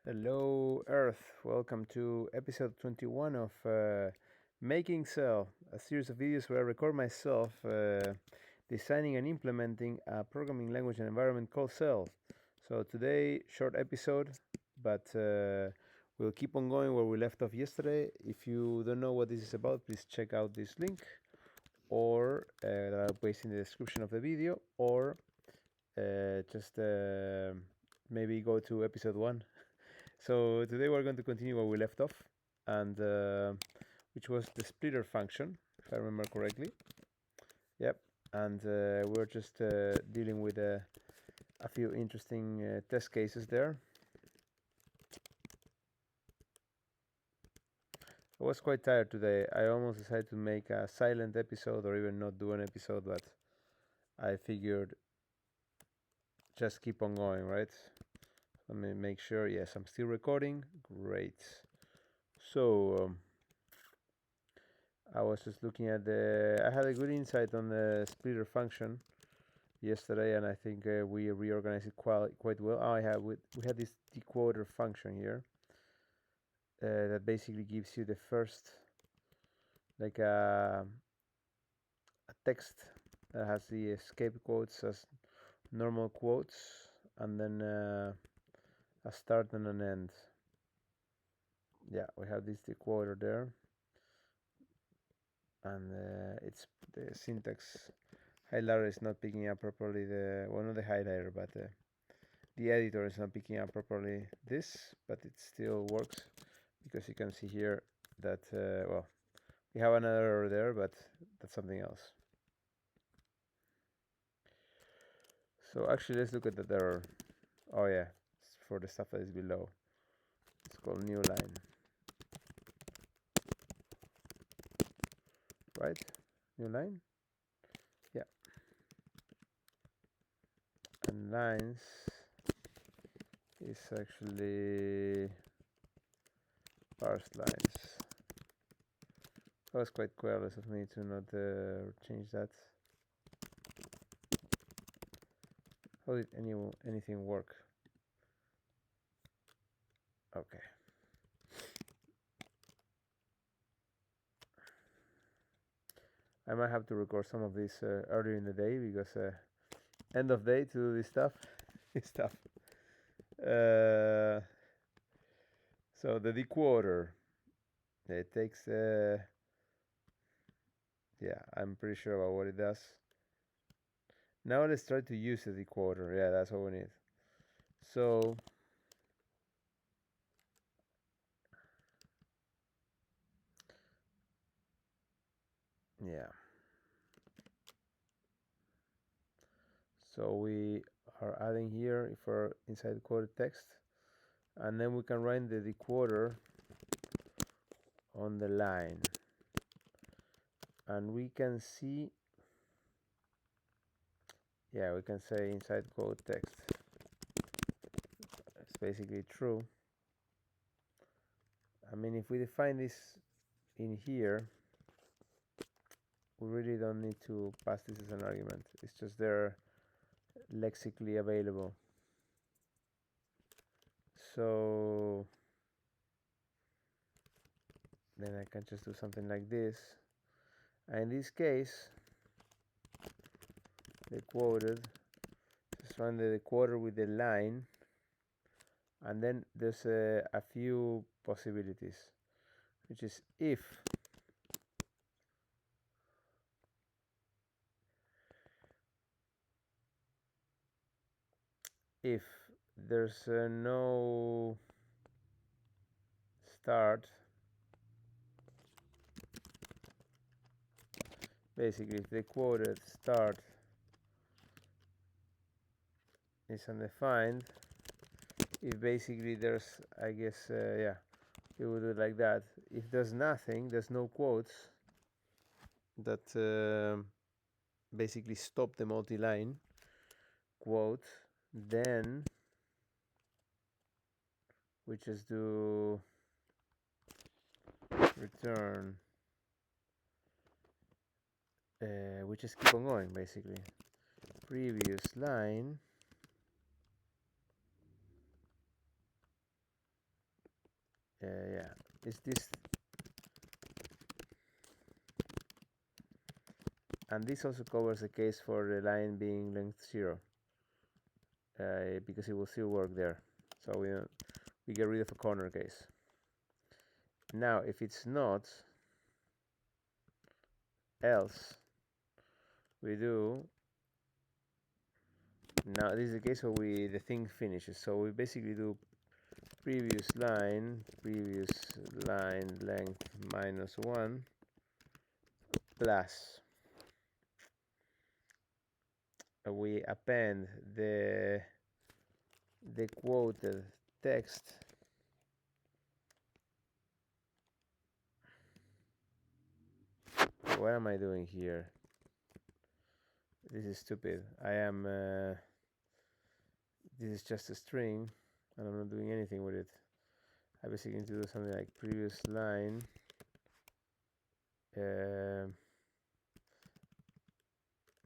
Hello, Earth. Welcome to episode 21 of Making Cell, a series of videos where I record myself designing and implementing a programming language and environment called Cell. So today, short episode, but we'll keep on going where we left off yesterday. If you don't know what this is about, please check out this link or that I'll place in the description of the video, or just maybe go to episode 1. So today we're going to continue where we left off, and which was the splitter function, if I remember correctly. Yep, and we're just dealing with a few interesting test cases there. I was quite tired today. I almost decided to make a silent episode or even not do an episode, but I figured just keep on going, right? Let me make sure. Yes, I'm still recording. Great. So I was just looking at I had a good insight on the splitter function yesterday, and I think we reorganized it quite well. We had this decoder function here that basically gives you the first, like a text that has the escape quotes as normal quotes, and then a start and an end. Yeah, we have this decoder there, and it's the syntax highlighter is not picking up properly not the highlighter, but the editor is not picking up properly this, but it still works because you can see here that well, we have another error there, but that's something else. So actually, let's look at that error. Oh yeah, it's for the stuff that is below. It's called new line, right? New line, yeah. And lines is actually parsed lines. That was quite careless of me to not change that. How did anything work? Okay. I might have to record some of this earlier in the day because end of day to do this stuff. This stuff. So the decoder. It takes. Yeah, I'm pretty sure about what it does. Now let's try to use the decoder. Yeah, that's what we need. So. Yeah. So we are adding here if we're inside the quoted text, and then we can run the decoder on the line, and we can see, yeah, we can say inside quote text. It's basically true. I mean, if we define this in here, we really don't need to pass this as an argument. It's just there lexically available. So then I can just do something like this. And in this case, the quoted, just run the decoder with the line, and then there's a few possibilities, which is if there's no start, basically if the quoted start is undefined, if basically there's, I guess, yeah, we would do it like that. If there's nothing, there's no quotes that basically stop the multi-line quote, then we just do return, we just keep on going basically. Previous line yeah, is this, and this also covers the case for the line being length 0, because it will still work there. So we get rid of a corner case. Now, if it's not, else we do. Now this is the case where the thing finishes. So we basically do previous line length -1 plus we append the quoted text what am I doing here? This is stupid. This is just a string and I'm not doing anything with it. I basically need to do something like previous line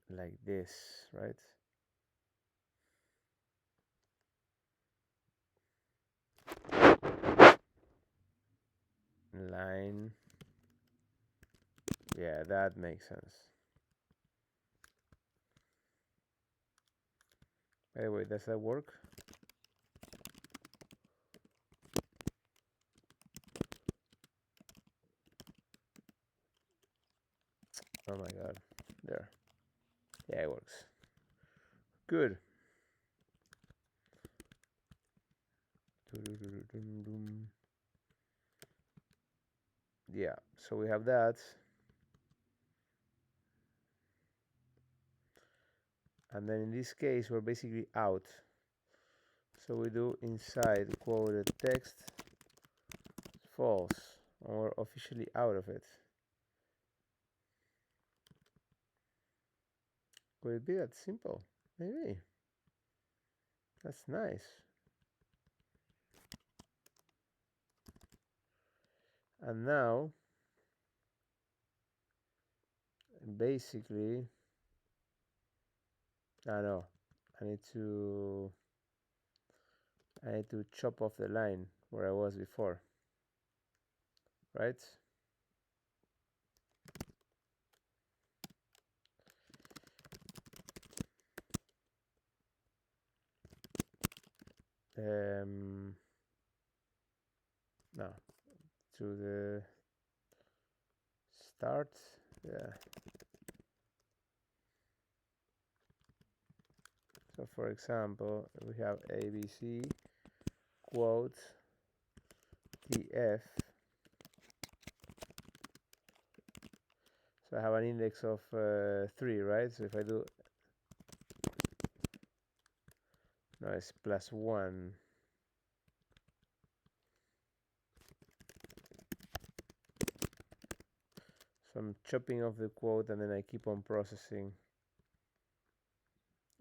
like this, right? Line, yeah, that makes sense. By the way, does that work? Oh my god, there. Yeah, it works. Good. Yeah, so we have that. And then in this case, we're basically out. So we do inside quoted text false, and we're officially out of it. Could it be that simple? Maybe. That's nice. And now, basically, I know, I need to chop off the line where I was before, right? No, to the start, yeah. So for example, we have ABC quote TF. So I have an index of 3, right? So if I do, no, it's +1. So I'm chopping off the quote and then I keep on processing.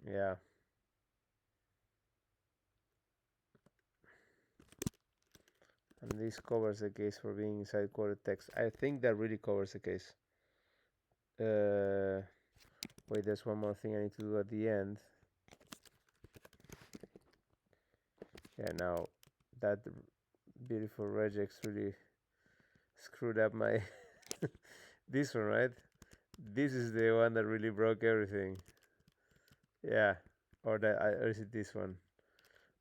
Yeah. And this covers the case for being inside quoted text. I think that really covers the case. Wait, there's one more thing I need to do at the end. Yeah, now that beautiful regex really screwed up my this one, right? This is the one that really broke everything. Yeah, or is it this one?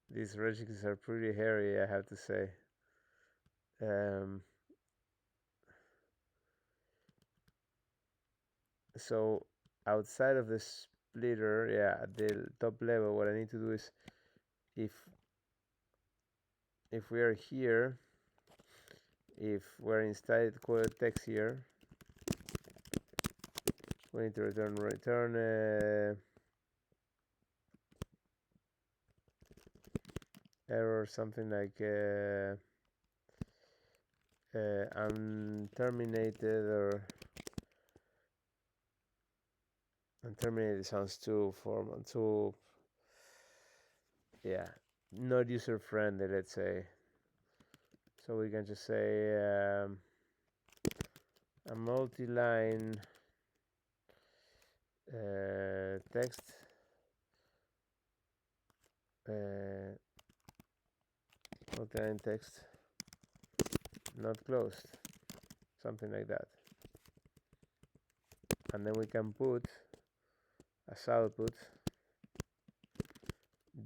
These regexes are pretty hairy, I have to say. So outside of the splitter, yeah, at the top level, what I need to do is if we are here, if we're inside quoted text here, we need to return error, something like unterminated, or unterminated sounds too formal, too, yeah, not user friendly, let's say. So we can just say a multi-line text multi-line text not closed, something like that. And then we can put as output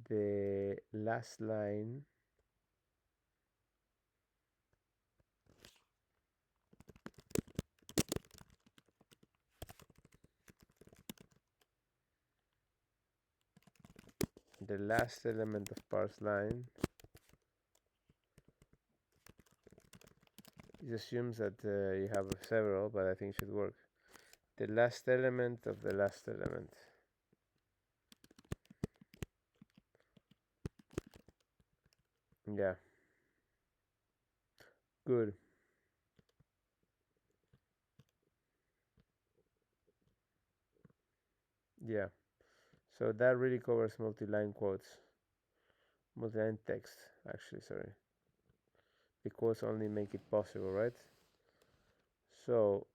the last line the last element of parse line. It assumes that you have several, but I think it should work. The last element of the last element. Yeah. Good. Yeah. So that really covers multi-line quotes. Multi-line text, actually, sorry. The quotes only make it possible, right? So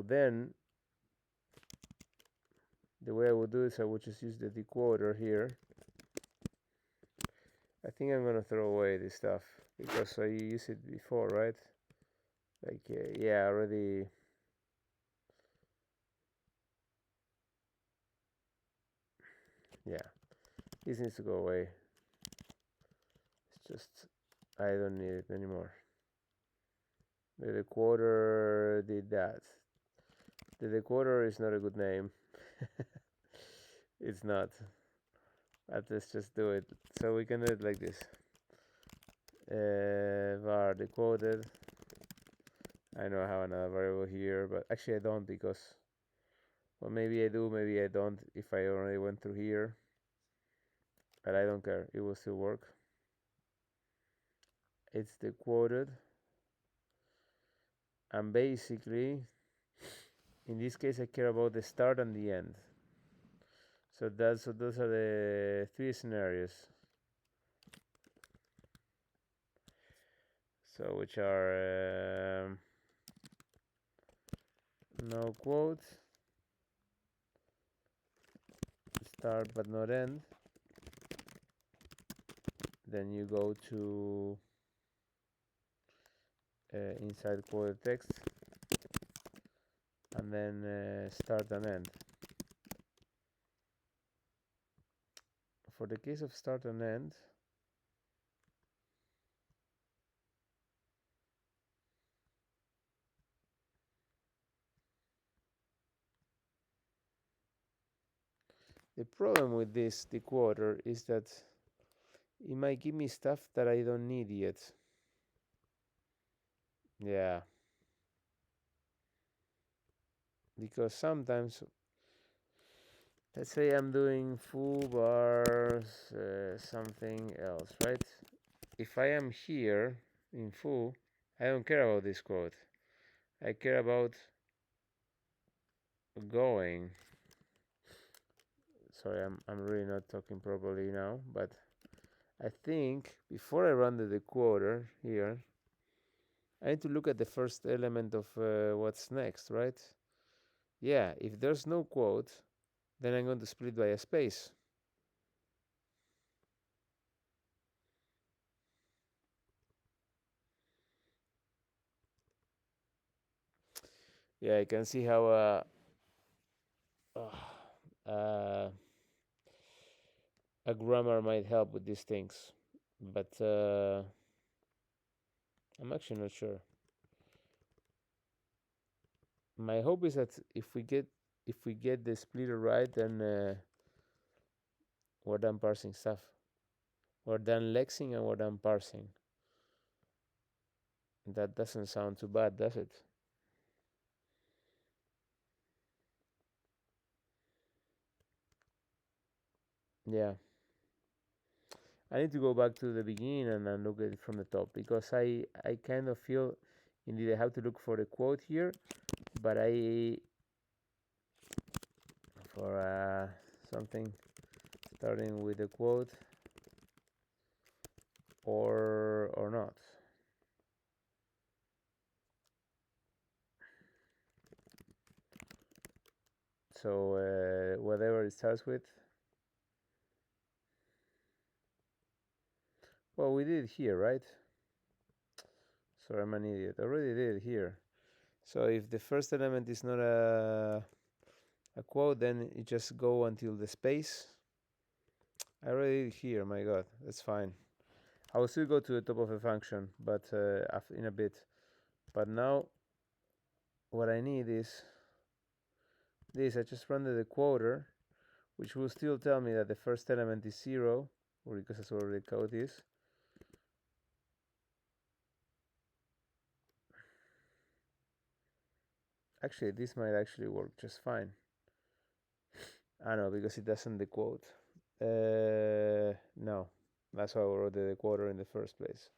then the way I would do is I would just use the dequoter here. I think I'm gonna throw away this stuff because I used it before, right? Like yeah, already. Yeah, this needs to go away. It's just I don't need it anymore. The dequoter did that. The dequoter is not a good name. It's not. But let's just do it. So we can do it like this. Var dequoted. I know I have another variable here, but actually I don't because, well, maybe I do, maybe I don't if I already went through here. But I don't care. It will still work. It's dequoted. And basically, in this case, I care about the start and the end. So those are the three scenarios. So which are no quote, start but not end. Then you go to inside quoted text, and then start and end. For the case of start and end, the problem with this dequoter is that it might give me stuff that I don't need yet. Yeah. Because sometimes, let's say I'm doing foo bars something else, right? If I am here in foo, I don't care about this quote. I care about going. Sorry, I'm really not talking properly now, but I think before I run the dequoter here, I need to look at the first element of what's next, right? Yeah, if there's no quote, then I'm going to split by a space. Yeah, I can see how a grammar might help with these things, but I'm actually not sure. My hope is that if we get the splitter right, then we're done parsing stuff. We're done lexing and we're done parsing. That doesn't sound too bad, does it? Yeah. I need to go back to the beginning and look at it from the top because I kind of feel indeed I have to look for the quote here, but for something starting with a quote or not. So whatever it starts with, Well, we did it here, right? Sorry, I'm an idiot. I already did it here. So if the first element is not a quote, then you just go until the space. I already did it here, my god, that's fine. I will still go to the top of a function, but in a bit. But now, what I need is this. I just run the dequoter, which will still tell me that the first element is 0, or because that's where the code is. Actually, this might actually work just fine. I know, because it doesn't dequote. No, that's why I wrote the dequoter in the first place.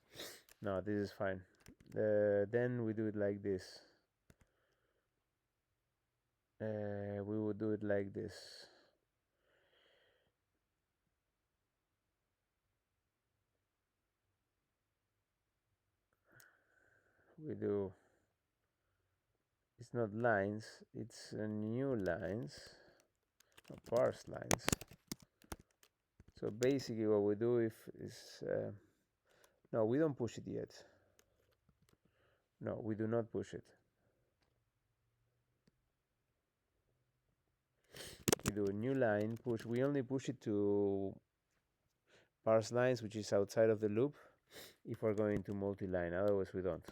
No, this is fine. Then we do it like this. We would do it like this. We do, it's not lines, it's new lines, parse lines. So basically what we do is no, we don't push it yet. No, we do not push it. We do a new line push. We only push it to parse lines, which is outside of the loop, if we're going to multi-line. Otherwise, we don't.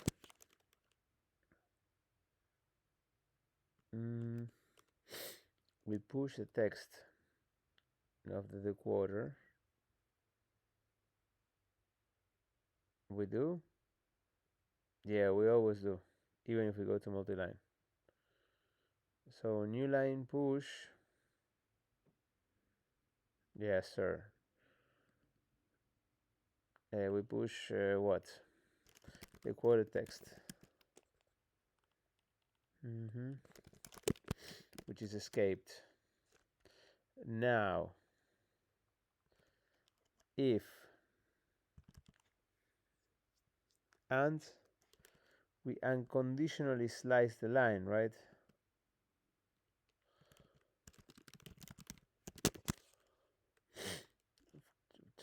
We push the text of the dequoter. We do? Yeah, we always do, even if we go to multi-line. So new line push. Yes, sir. We push what? The quoted text. Which is escaped. Now, if and we unconditionally slice the line, right?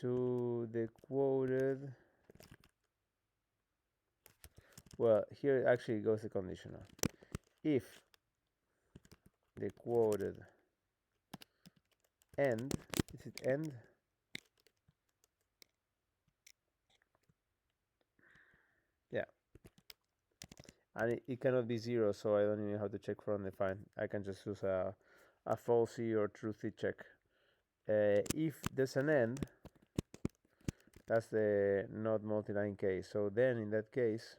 To the quoted. Well, here actually goes the conditional. If the quoted end, is it end? Yeah. And it cannot be 0, so I don't even have to check for undefined. I can just use a falsy or truthy check. If there's an end, that's the not multi-line case. So then in that case,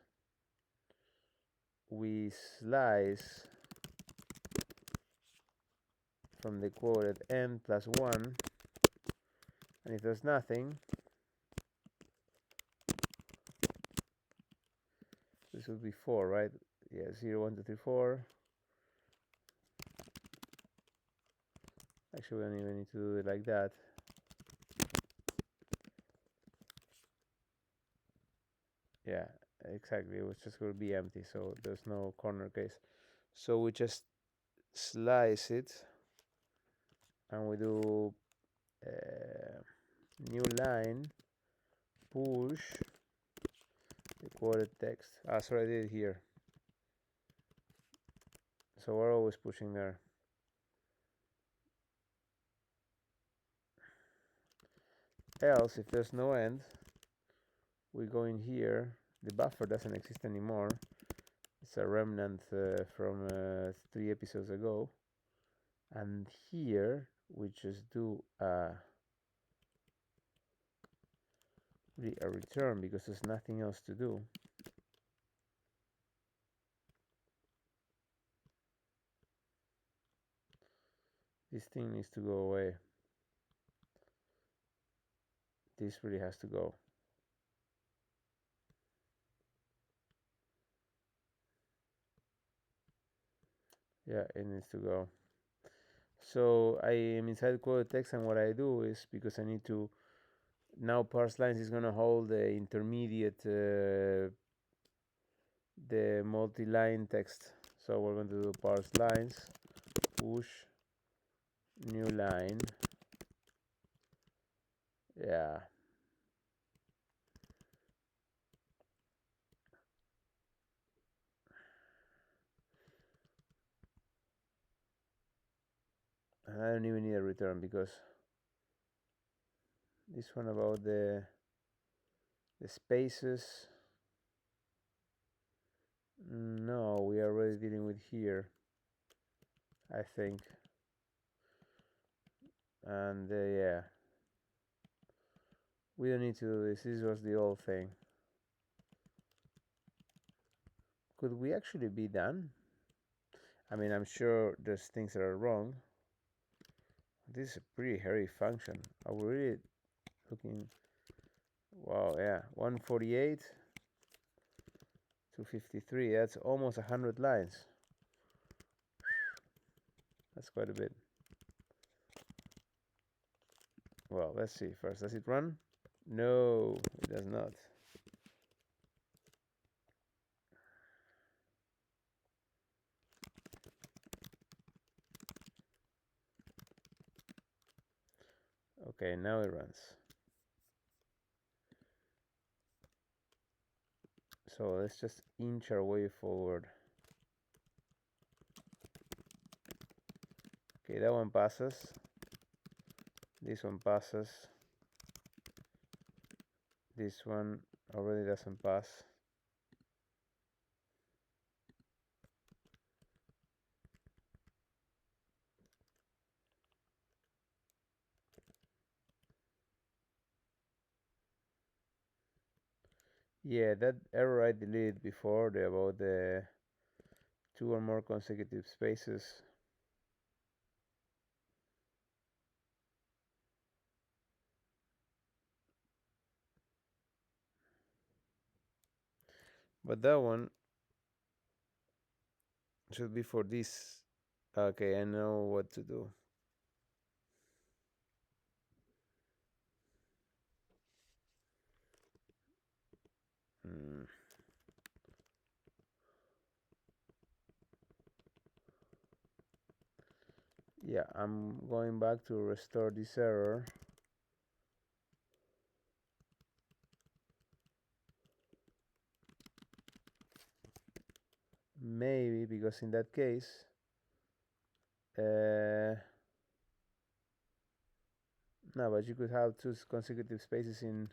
we slice from the quoted end plus 1, and if there's nothing, this would be 4, right? Yeah, 0, 1, 2, 3, 4. Actually, we don't even need to do it like that. Yeah, exactly. It was just going to be empty, so there's no corner case. So we just slice it, and we do new line push the quoted text. Sorry, I did it here. So we're always pushing there. Else, if there's no end, we go in here. The buffer doesn't exist anymore. It's a remnant from 3 episodes ago. And here we just do a return because there's nothing else to do. This thing needs to go away. This really has to go. Yeah, it needs to go. So I am inside quoted text, and what I do is, because I need to now parse lines is going to hold the intermediate the multi-line text. So we're going to do parse lines push new line. Yeah, I don't even need a return because this one about the spaces, no, we are already dealing with here, I think. And yeah, we don't need to do this. This was the old thing. Could we actually be done? I mean, I'm sure there's things that are wrong. This is a pretty hairy function. Are we really looking? Wow, yeah, 148 to 53. That's almost 100 lines. That's quite a bit. Well, let's see first. Does it run? No, it does not. Okay, now it runs. So let's just inch our way forward. Okay, that one passes. This one passes. This one already doesn't pass. Yeah, that error I deleted before, about the 2 or more consecutive spaces. But that one should be for this. Okay, I know what to do. Hmm. Yeah, I'm going back to restore this error. Maybe because in that case, no, but you could have 2 consecutive spaces in.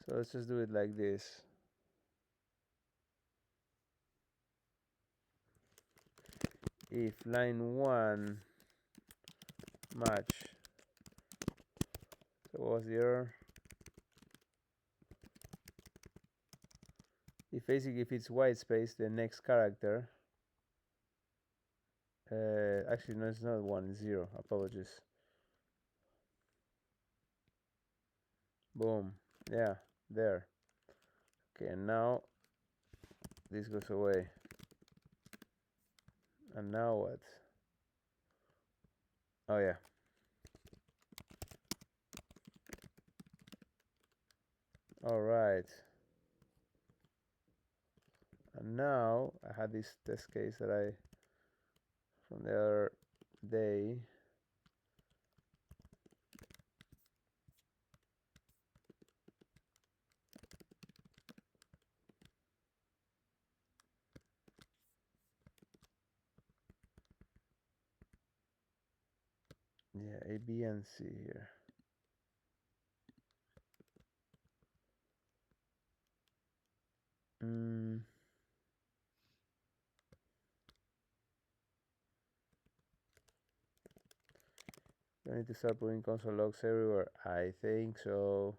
So let's just do it like this. If line 1 match, so what was the error? If basically if it's white space, the next character. Actually, no, it's not 1, it's 0. Apologies. Boom. Yeah, there. Okay, and now this goes away. And now what? Oh yeah. All right. And now I had this test case that I from the other day. Yeah, A, B, and C here. I need to start putting console logs everywhere. I think so.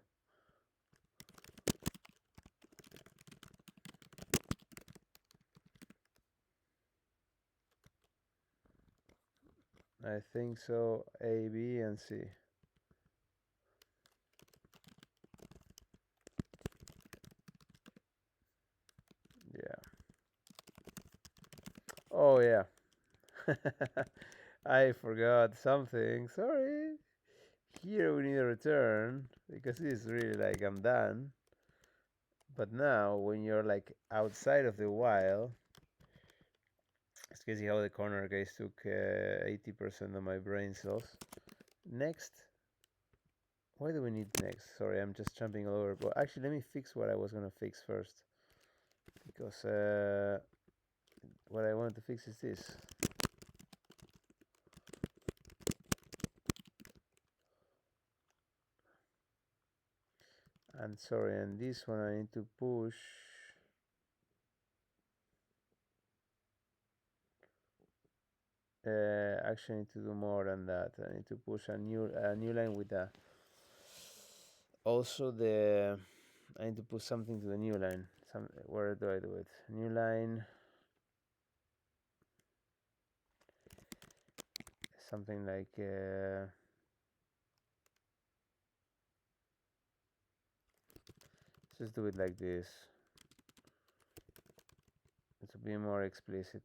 I think so. A, B, and C. Yeah. Oh yeah. I forgot something. Sorry. Here we need a return because it's really like I'm done. But now when you're like outside of the while, it's crazy how the corner case took 80% of my brain cells. Next, Why do we need next? Sorry, I'm just jumping all over. But actually, let me fix what I was gonna fix first, because what I wanted to fix is this. And sorry, and this one I need to push. Actually, I need to do more than that. I need to push a new line with that. Also, I need to put something to the new line. Where do I do it? New line. Something like. Let's just do it like this. To be more explicit.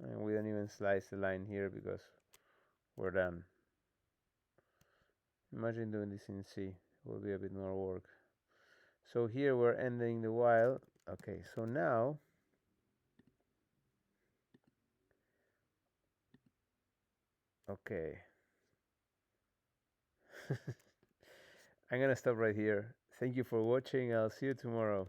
And we don't even slice the line here because we're done. Imagine doing this in C. It will be a bit more work. So here we're ending the while. Okay, so now okay. I'm gonna stop right here. Thank you for watching. I'll see you tomorrow.